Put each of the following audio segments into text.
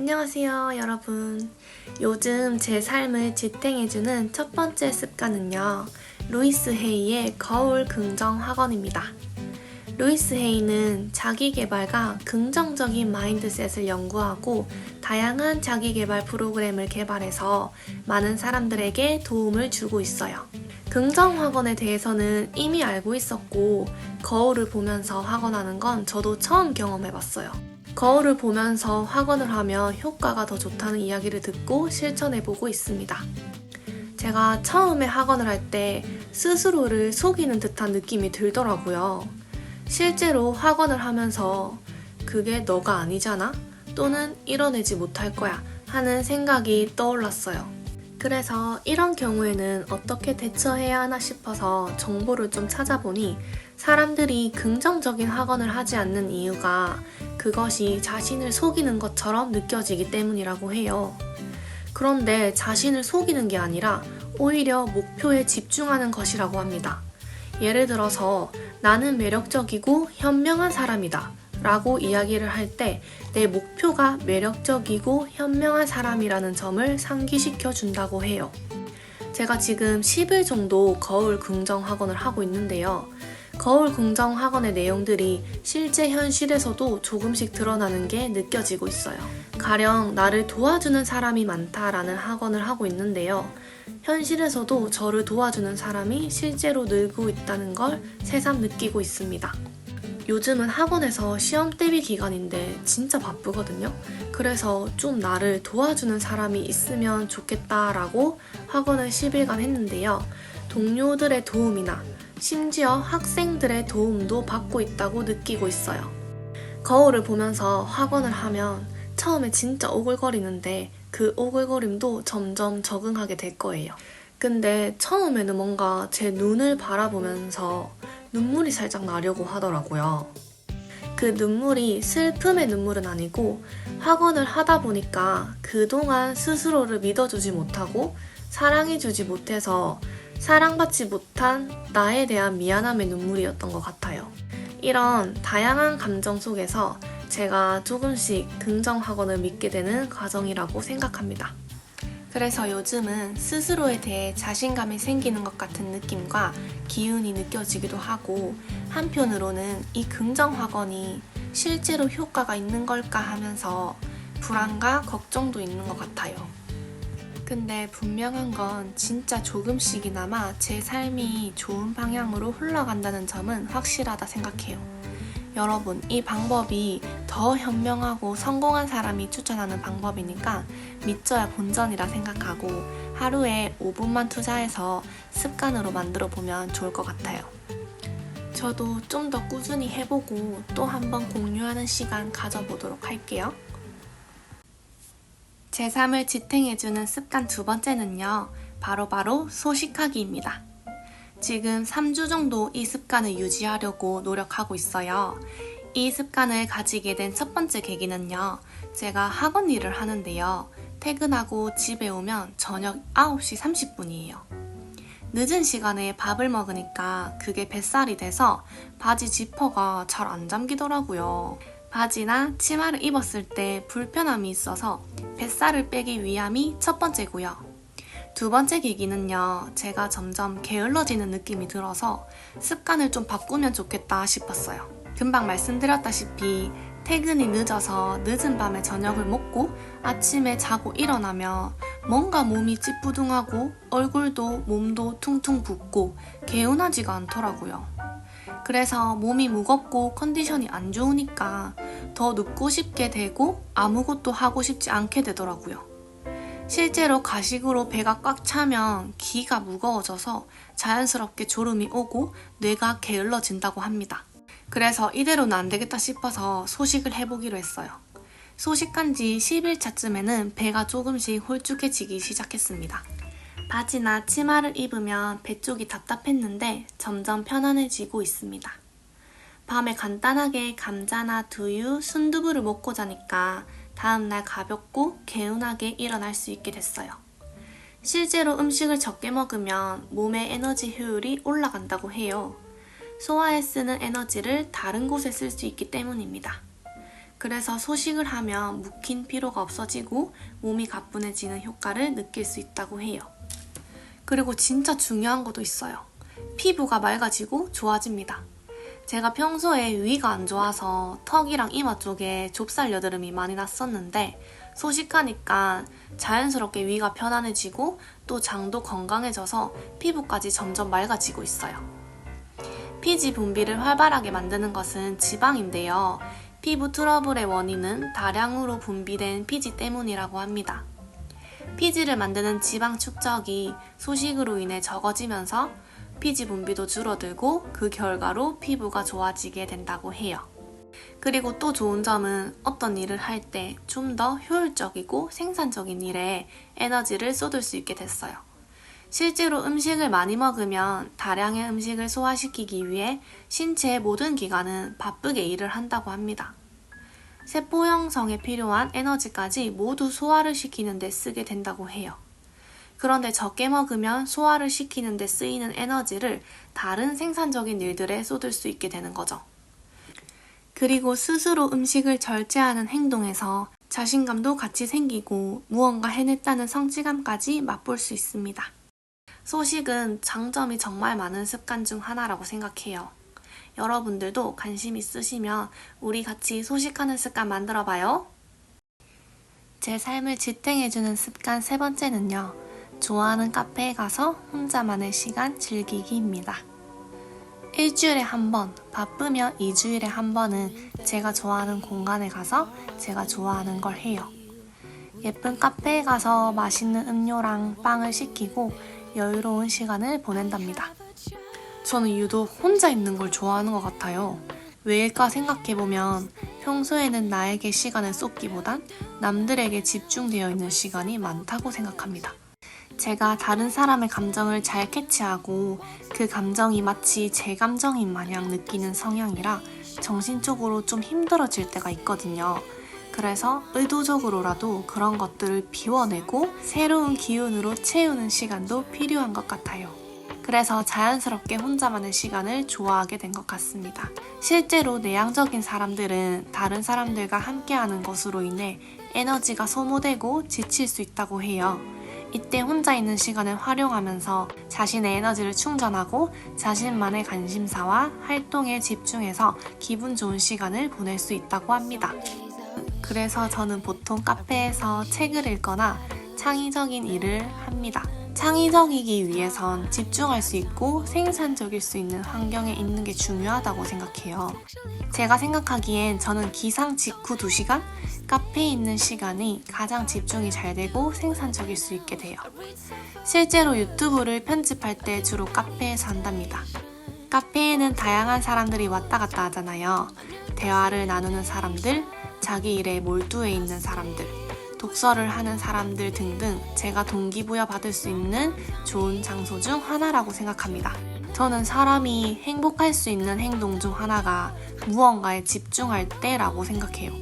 안녕하세요, 여러분. 요즘 제 삶을 지탱해주는 첫 번째 습관은요, 루이스 헤이의 거울 긍정 학원입니다. 루이스 헤이는 자기계발과 긍정적인 마인드셋을 연구하고 다양한 자기계발 프로그램을 개발해서 많은 사람들에게 도움을 주고 있어요. 긍정 학원에 대해서는 이미 알고 있었고, 거울을 보면서 학원하는 건 저도 처음 경험해봤어요. 거울을 보면서 학원을 하면 효과가 더 좋다는 이야기를 듣고 실천해보고 있습니다. 제가 처음에 학원을 할 때 스스로를 속이는 듯한 느낌이 들더라고요. 실제로 학원을 하면서 그게 너가 아니잖아? 또는 이뤄내지 못할 거야 하는 생각이 떠올랐어요. 그래서 이런 경우에는 어떻게 대처해야 하나 싶어서 정보를 좀 찾아보니 사람들이 긍정적인 학원을 하지 않는 이유가 그것이 자신을 속이는 것처럼 느껴지기 때문이라고 해요. 그런데 자신을 속이는 게 아니라 오히려 목표에 집중하는 것이라고 합니다. 예를 들어서 나는 매력적이고 현명한 사람이다 라고 이야기를 할 때 내 목표가 매력적이고 현명한 사람이라는 점을 상기시켜 준다고 해요. 제가 지금 10일 정도 거울 긍정 학원을 하고 있는데요. 거울 긍정 학원의 내용들이 실제 현실에서도 조금씩 드러나는 게 느껴지고 있어요. 가령 나를 도와주는 사람이 많다라는 학원을 하고 있는데요. 현실에서도 저를 도와주는 사람이 실제로 늘고 있다는 걸 새삼 느끼고 있습니다. 요즘은 학원에서 시험 대비 기간인데 진짜 바쁘거든요. 그래서 좀 나를 도와주는 사람이 있으면 좋겠다라고 학원을 10일간 했는데요. 동료들의 도움이나 심지어 학생들의 도움도 받고 있다고 느끼고 있어요. 거울을 보면서 학원을 하면 처음에 진짜 오글거리는데 그 오글거림도 점점 적응하게 될 거예요. 근데 처음에는 뭔가 제 눈을 바라보면서 눈물이 살짝 나려고 하더라고요. 그 눈물이 슬픔의 눈물은 아니고 학원을 하다 보니까 그동안 스스로를 믿어주지 못하고 사랑해주지 못해서 사랑받지 못한 나에 대한 미안함의 눈물이었던 것 같아요. 이런 다양한 감정 속에서 제가 조금씩 긍정 학원을 믿게 되는 과정이라고 생각합니다. 그래서 요즘은 스스로에 대해 자신감이 생기는 것 같은 느낌과 기운이 느껴지기도 하고 한편으로는 이 긍정 학원이 실제로 효과가 있는 걸까 하면서 불안과 걱정도 있는 것 같아요. 근데 분명한 건 진짜 조금씩이나마 제 삶이 좋은 방향으로 흘러간다는 점은 확실하다 생각해요. 여러분, 이 방법이 더 현명하고 성공한 사람이 추천하는 방법이니까 믿져야 본전이라 생각하고 하루에 5분만 투자해서 습관으로 만들어 보면 좋을 것 같아요. 저도 좀 더 꾸준히 해보고 또 한번 공유하는 시간 가져보도록 할게요. 제 삶을 지탱해주는 습관 두 번째는요, 바로 소식하기입니다. 지금 3주 정도 이 습관을 유지하려고 노력하고 있어요. 이 습관을 가지게 된 첫 번째 계기는요. 제가 학원 일을 하는데요. 퇴근하고 집에 오면 저녁 9시 30분이에요. 늦은 시간에 밥을 먹으니까 그게 뱃살이 돼서 바지 지퍼가 잘 안 잠기더라고요. 바지나 치마를 입었을 때 불편함이 있어서 뱃살을 빼기 위함이 첫 번째고요. 두 번째 계기는요, 제가 점점 게을러지는 느낌이 들어서 습관을 좀 바꾸면 좋겠다 싶었어요. 금방 말씀드렸다시피 퇴근이 늦어서 늦은 밤에 저녁을 먹고 아침에 자고 일어나면 뭔가 몸이 찌뿌둥하고 얼굴도 몸도 퉁퉁 붓고 개운하지가 않더라고요. 그래서 몸이 무겁고 컨디션이 안 좋으니까 더 눕고 싶게 되고 아무것도 하고 싶지 않게 되더라고요. 실제로 가식으로 배가 꽉 차면 기가 무거워져서 자연스럽게 졸음이 오고 뇌가 게을러진다고 합니다. 그래서 이대로는 안 되겠다 싶어서 소식을 해보기로 했어요. 소식한 지 10일 차쯤에는 배가 조금씩 홀쭉해지기 시작했습니다. 바지나 치마를 입으면 배 쪽이 답답했는데 점점 편안해지고 있습니다. 밤에 간단하게 감자나 두유, 순두부를 먹고 자니까 다음날 가볍고 개운하게 일어날 수 있게 됐어요. 실제로 음식을 적게 먹으면 몸의 에너지 효율이 올라간다고 해요. 소화에 쓰는 에너지를 다른 곳에 쓸 수 있기 때문입니다. 그래서 소식을 하면 묵힌 피로가 없어지고 몸이 가뿐해지는 효과를 느낄 수 있다고 해요. 그리고 진짜 중요한 것도 있어요. 피부가 맑아지고 좋아집니다. 제가 평소에 위가 안 좋아서 턱이랑 이마 쪽에 좁쌀 여드름이 많이 났었는데 소식하니까 자연스럽게 위가 편안해지고 또 장도 건강해져서 피부까지 점점 맑아지고 있어요. 피지 분비를 활발하게 만드는 것은 지방인데요. 피부 트러블의 원인은 다량으로 분비된 피지 때문이라고 합니다. 피지를 만드는 지방 축적이 소식으로 인해 적어지면서 피지 분비도 줄어들고 그 결과로 피부가 좋아지게 된다고 해요. 그리고 또 좋은 점은 어떤 일을 할 때 좀 더 효율적이고 생산적인 일에 에너지를 쏟을 수 있게 됐어요. 실제로 음식을 많이 먹으면 다량의 음식을 소화시키기 위해 신체의 모든 기관은 바쁘게 일을 한다고 합니다. 세포 형성에 필요한 에너지까지 모두 소화를 시키는 데 쓰게 된다고 해요. 그런데 적게 먹으면 소화를 시키는 데 쓰이는 에너지를 다른 생산적인 일들에 쏟을 수 있게 되는 거죠. 그리고 스스로 음식을 절제하는 행동에서 자신감도 같이 생기고 무언가 해냈다는 성취감까지 맛볼 수 있습니다. 소식은 장점이 정말 많은 습관 중 하나라고 생각해요. 여러분들도 관심 있으시면 우리 같이 소식하는 습관 만들어봐요. 제 삶을 지탱해주는 습관 세 번째는요. 좋아하는 카페에 가서 혼자만의 시간 즐기기입니다. 일주일에 한 번, 바쁘면 2주일에 한 번은 제가 좋아하는 공간에 가서 제가 좋아하는 걸 해요. 예쁜 카페에 가서 맛있는 음료랑 빵을 시키고 여유로운 시간을 보낸답니다. 저는 유독 혼자 있는 걸 좋아하는 것 같아요. 왜일까 생각해보면 평소에는 나에게 시간을 쏟기보단 남들에게 집중되어 있는 시간이 많다고 생각합니다. 제가 다른 사람의 감정을 잘 캐치하고 그 감정이 마치 제 감정인 마냥 느끼는 성향이라 정신적으로 좀 힘들어질 때가 있거든요. 그래서 의도적으로라도 그런 것들을 비워내고 새로운 기운으로 채우는 시간도 필요한 것 같아요. 그래서 자연스럽게 혼자만의 시간을 좋아하게 된 것 같습니다. 실제로 내향적인 사람들은 다른 사람들과 함께하는 것으로 인해 에너지가 소모되고 지칠 수 있다고 해요. 이때 혼자 있는 시간을 활용하면서 자신의 에너지를 충전하고 자신만의 관심사와 활동에 집중해서 기분 좋은 시간을 보낼 수 있다고 합니다. 그래서 저는 보통 카페에서 책을 읽거나 창의적인 일을 합니다. 창의적이기 위해선 집중할 수 있고 생산적일 수 있는 환경에 있는 게 중요하다고 생각해요. 제가 생각하기엔 저는 기상 직후 2시간? 카페에 있는 시간이 가장 집중이 잘 되고 생산적일 수 있게 돼요. 실제로 유튜브를 편집할 때 주로 카페에서 한답니다. 카페에는 다양한 사람들이 왔다 갔다 하잖아요. 대화를 나누는 사람들, 자기 일에 몰두해 있는 사람들, 독서를 하는 사람들 등등 제가 동기부여 받을 수 있는 좋은 장소 중 하나라고 생각합니다. 저는 사람이 행복할 수 있는 행동 중 하나가 무언가에 집중할 때라고 생각해요.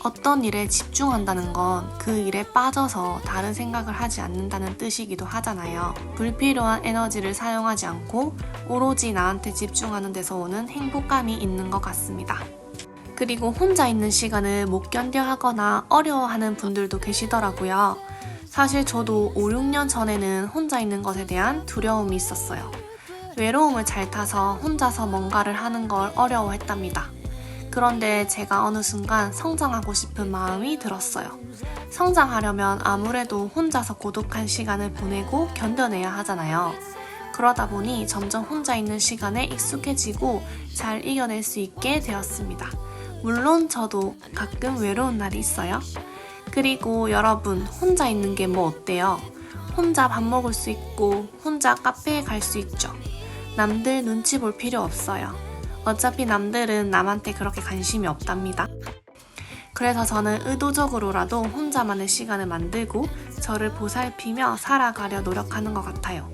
어떤 일에 집중한다는 건 그 일에 빠져서 다른 생각을 하지 않는다는 뜻이기도 하잖아요. 불필요한 에너지를 사용하지 않고 오로지 나한테 집중하는 데서 오는 행복감이 있는 것 같습니다. 그리고 혼자 있는 시간을 못 견뎌 하거나 어려워하는 분들도 계시더라고요. 사실 저도 5, 6년 전에는 혼자 있는 것에 대한 두려움이 있었어요. 외로움을 잘 타서 혼자서 뭔가를 하는 걸 어려워했답니다. 그런데 제가 어느 순간 성장하고 싶은 마음이 들었어요. 성장하려면 아무래도 혼자서 고독한 시간을 보내고 견뎌내야 하잖아요. 그러다 보니 점점 혼자 있는 시간에 익숙해지고 잘 이겨낼 수 있게 되었습니다. 물론 저도 가끔 외로운 날이 있어요. 그리고 여러분, 혼자 있는 게 뭐 어때요? 혼자 밥 먹을 수 있고 혼자 카페에 갈 수 있죠. 남들 눈치 볼 필요 없어요. 어차피 남들은 남한테 그렇게 관심이 없답니다. 그래서 저는 의도적으로라도 혼자만의 시간을 만들고 저를 보살피며 살아가려 노력하는 것 같아요.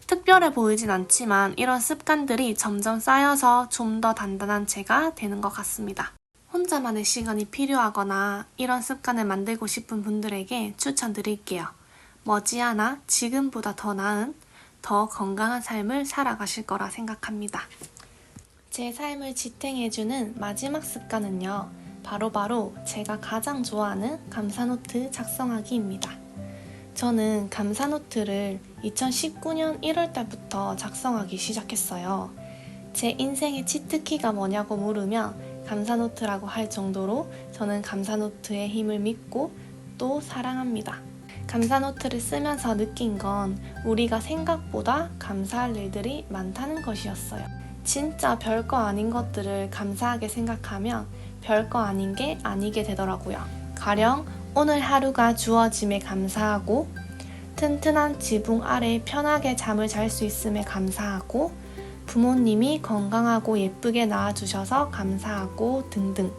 특별해 보이진 않지만 이런 습관들이 점점 쌓여서 좀 더 단단한 제가 되는 것 같습니다. 혼자만의 시간이 필요하거나 이런 습관을 만들고 싶은 분들에게 추천드릴게요. 머지않아 지금보다 더 나은, 더 건강한 삶을 살아가실 거라 생각합니다. 제 삶을 지탱해주는 마지막 습관은요. 바로바로 제가 가장 좋아하는 감사노트 작성하기입니다. 저는 감사노트를 2019년 1월달부터 작성하기 시작했어요. 제 인생의 치트키가 뭐냐고 물으면 감사노트라고 할 정도로 저는 감사노트의 힘을 믿고 또 사랑합니다. 감사노트를 쓰면서 느낀 건 우리가 생각보다 감사할 일들이 많다는 것이었어요. 진짜 별거 아닌 것들을 감사하게 생각하면 별거 아닌 게 아니게 되더라고요. 가령 오늘 하루가 주어짐에 감사하고, 튼튼한 지붕 아래 편하게 잠을 잘 수 있음에 감사하고, 부모님이 건강하고 예쁘게 낳아주셔서 감사하고 등등.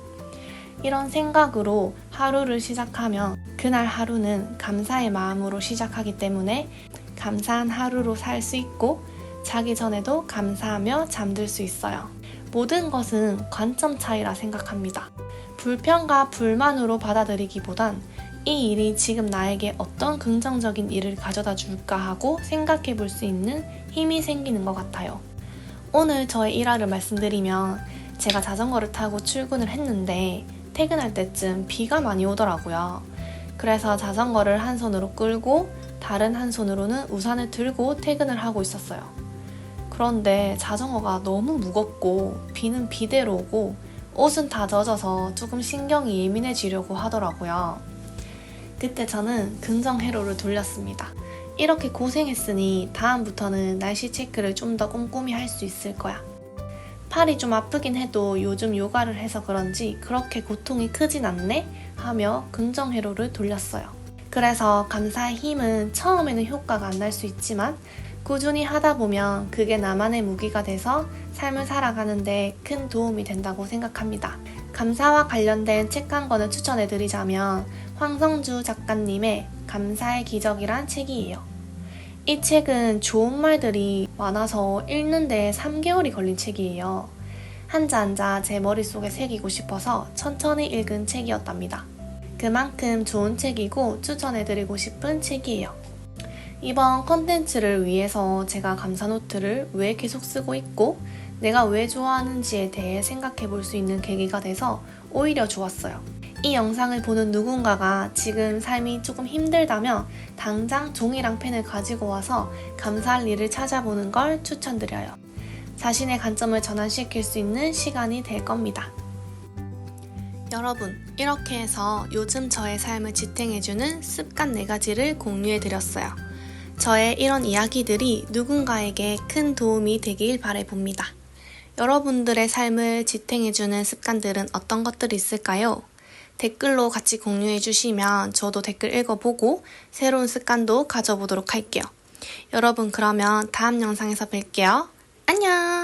이런 생각으로 하루를 시작하면 그날 하루는 감사의 마음으로 시작하기 때문에 감사한 하루로 살 수 있고 자기 전에도 감사하며 잠들 수 있어요. 모든 것은 관점 차이라 생각합니다. 불평과 불만으로 받아들이기보단 이 일이 지금 나에게 어떤 긍정적인 일을 가져다 줄까 하고 생각해 볼 수 있는 힘이 생기는 것 같아요. 오늘 저의 일화를 말씀드리면 제가 자전거를 타고 출근을 했는데 퇴근할 때쯤 비가 많이 오더라고요. 그래서 자전거를 한 손으로 끌고 다른 한 손으로는 우산을 들고 퇴근을 하고 있었어요. 그런데 자전거가 너무 무겁고 비는 비대로 오고 옷은 다 젖어서 조금 신경이 예민해지려고 하더라고요. 그때 저는 긍정 회로를 돌렸습니다. 이렇게 고생했으니 다음부터는 날씨 체크를 좀 더 꼼꼼히 할 수 있을 거야. 팔이 좀 아프긴 해도 요즘 요가를 해서 그런지 그렇게 고통이 크진 않네? 하며 긍정 회로를 돌렸어요. 그래서 감사의 힘은 처음에는 효과가 안 날 수 있지만 꾸준히 하다 보면 그게 나만의 무기가 돼서 삶을 살아가는데 큰 도움이 된다고 생각합니다. 감사와 관련된 책 한 권을 추천해드리자면 황성주 작가님의 감사의 기적이란 책이에요. 이 책은 좋은 말들이 많아서 읽는데 3개월이 걸린 책이에요. 한자 제 머릿속에 새기고 싶어서 천천히 읽은 책이었답니다. 그만큼 좋은 책이고 추천해드리고 싶은 책이에요. 이번 컨텐츠를 위해서 제가 감사노트를 왜 계속 쓰고 있고 내가 왜 좋아하는지에 대해 생각해 볼 수 있는 계기가 돼서 오히려 좋았어요. 이 영상을 보는 누군가가 지금 삶이 조금 힘들다면 당장 종이랑 펜을 가지고 와서 감사할 일을 찾아보는 걸 추천드려요. 자신의 관점을 전환시킬 수 있는 시간이 될 겁니다. 여러분, 이렇게 해서 요즘 저의 삶을 지탱해주는 습관 4가지를 공유해드렸어요. 저의 이런 이야기들이 누군가에게 큰 도움이 되길 바라봅니다. 여러분들의 삶을 지탱해주는 습관들은 어떤 것들이 있을까요? 댓글로 같이 공유해주시면 저도 댓글 읽어보고 새로운 습관도 가져보도록 할게요. 여러분, 그러면 다음 영상에서 뵐게요. 안녕!